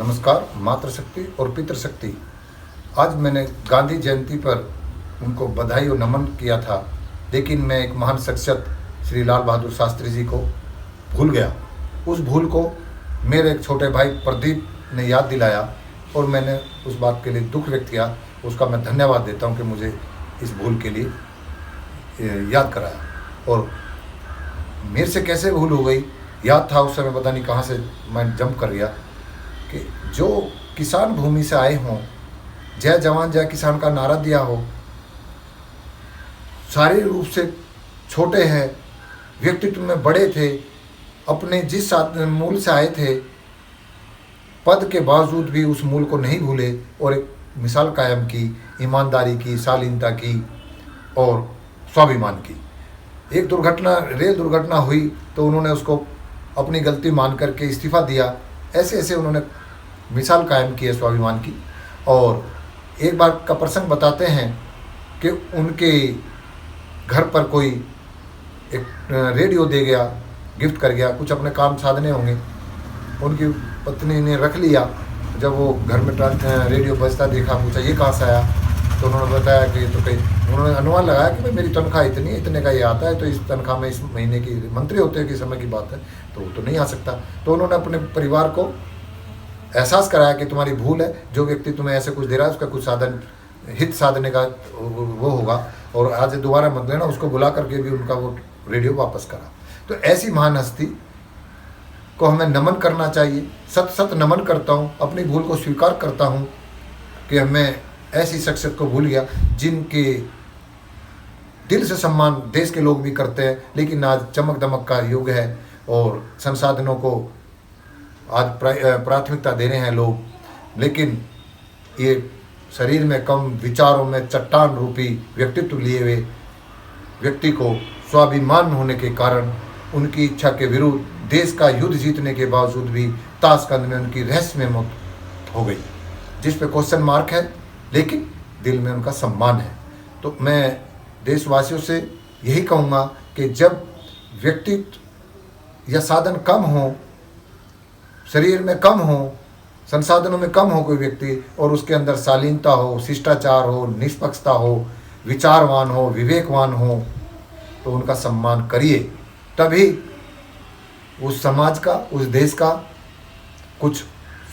नमस्कार। मातृशक्ति और पितृशक्ति, आज मैंने गांधी जयंती पर उनको बधाई और नमन किया था, लेकिन मैं एक महान शख्सियत श्री लाल बहादुर शास्त्री जी को भूल गया। उस भूल को मेरे एक छोटे भाई प्रदीप ने याद दिलाया और मैंने उस बात के लिए दुख व्यक्त किया। उसका मैं धन्यवाद देता हूं कि मुझे इस भूल के लिए याद कराया। और मेरे से कैसे भूल हो गई, याद था उस समय, पता नहीं कहाँ से मैं जंप कर गया कि जो किसान भूमि से आए हों, जय जवान जय किसान का नारा दिया हो, शारीरिक रूप से छोटे हैं, व्यक्तित्व में बड़े थे, अपने जिस मूल से आए थे, पद के बावजूद भी उस मूल को नहीं भूले और एक मिसाल कायम की, ईमानदारी की, शालीनता की और स्वाभिमान की। एक दुर्घटना, रेल दुर्घटना हुई तो उन्होंने उसको अपनी गलती मान करके इस्तीफ़ा दिया। ऐसे ऐसे उन्होंने मिसाल कायम की है स्वाभिमान की। और एक बार का प्रसंग बताते हैं कि उनके घर पर कोई एक रेडियो दे गया, गिफ्ट कर गया, कुछ अपने काम साधने होंगे, उनकी पत्नी ने रख लिया। जब वो घर में रेडियो बजता देखा, पूछा ये कहाँ से आया, तो उन्होंने बताया कि तो कहीं, उन्होंने अनुमान लगाया कि भाई मेरी तनख्वाह इतने का ये आता है, तो इस तनख्वाह में इस महीने की, मंत्री होते के समय की बात है, तो नहीं आ सकता। तो उन्होंने अपने परिवार को एहसास कराया कि तुम्हारी भूल है, जो व्यक्ति तुम्हें ऐसे कुछ दे रहा है उसका कुछ साधन, हित साधने का वो होगा, और आज दोबारा मत लेना। उसको बुला करके भी उनका वो रेडियो वापस करा। तो ऐसी महान हस्ती को हमें नमन करना चाहिए। सत सत नमन करता हूँ, अपनी भूल को स्वीकार करता हूँ कि हमें ऐसी शख्सियत को भूल गया जिनके दिल से सम्मान देश के लोग भी करते हैं। लेकिन आज चमक दमक का युग है और संसाधनों को आज प्राथमिकता दे रहे हैं लोग, लेकिन ये शरीर में कम, विचारों में चट्टान रूपी व्यक्तित्व लिए हुए व्यक्ति को स्वाभिमान होने के कारण उनकी इच्छा के विरुद्ध देश का युद्ध जीतने के बावजूद भी ताशकंद में उनकी रहस्यमय मौत हो गई, जिस पे क्वेश्चन मार्क है, लेकिन दिल में उनका सम्मान है। तो मैं देशवासियों से यही कहूँगा कि जब व्यक्तित्व या साधन कम हो, शरीर में कम हो, संसाधनों में कम हो कोई व्यक्ति, और उसके अंदर शालीनता हो, शिष्टाचार हो, निष्पक्षता हो, विचारवान हो, विवेकवान हो, तो उनका सम्मान करिए। तभी उस समाज का, उस देश का कुछ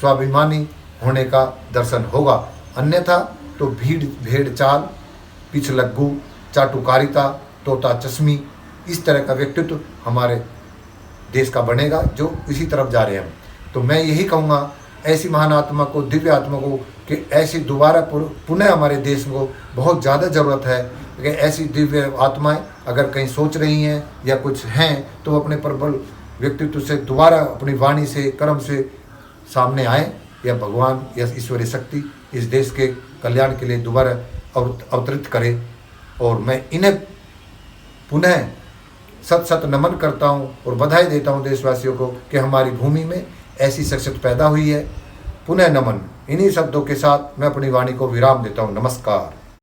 स्वाभिमानी होने का दर्शन होगा। अन्यथा तो भीड़ भेड़ चाल, पिछलग्गू, चाटुकारिता, तोता चश्मी, इस तरह का व्यक्तित्व हमारे देश का बनेगा, जो इसी तरफ जा रहे हैं। तो मैं यही कहूँगा ऐसी महान आत्मा को, दिव्य आत्मा को, कि ऐसी दोबारा पुनः हमारे देश को बहुत ज़्यादा ज़रूरत है कि ऐसी दिव्य आत्माएं अगर कहीं सोच रही हैं या कुछ हैं, तो अपने प्रबल व्यक्तित्व से दोबारा अपनी वाणी से, कर्म से सामने आए, या भगवान या ईश्वरीय शक्ति इस देश के कल्याण के लिए दोबारा अवतरित करे। और मैं इन्हें पुनः सत सत नमन करता हूँ और बधाई देता हूँ देशवासियों को कि हमारी भूमि में ऐसी शख्सियत पैदा हुई है। पुनः नमन। इन्हीं शब्दों के साथ मैं अपनी वाणी को विराम देता हूँ। नमस्कार।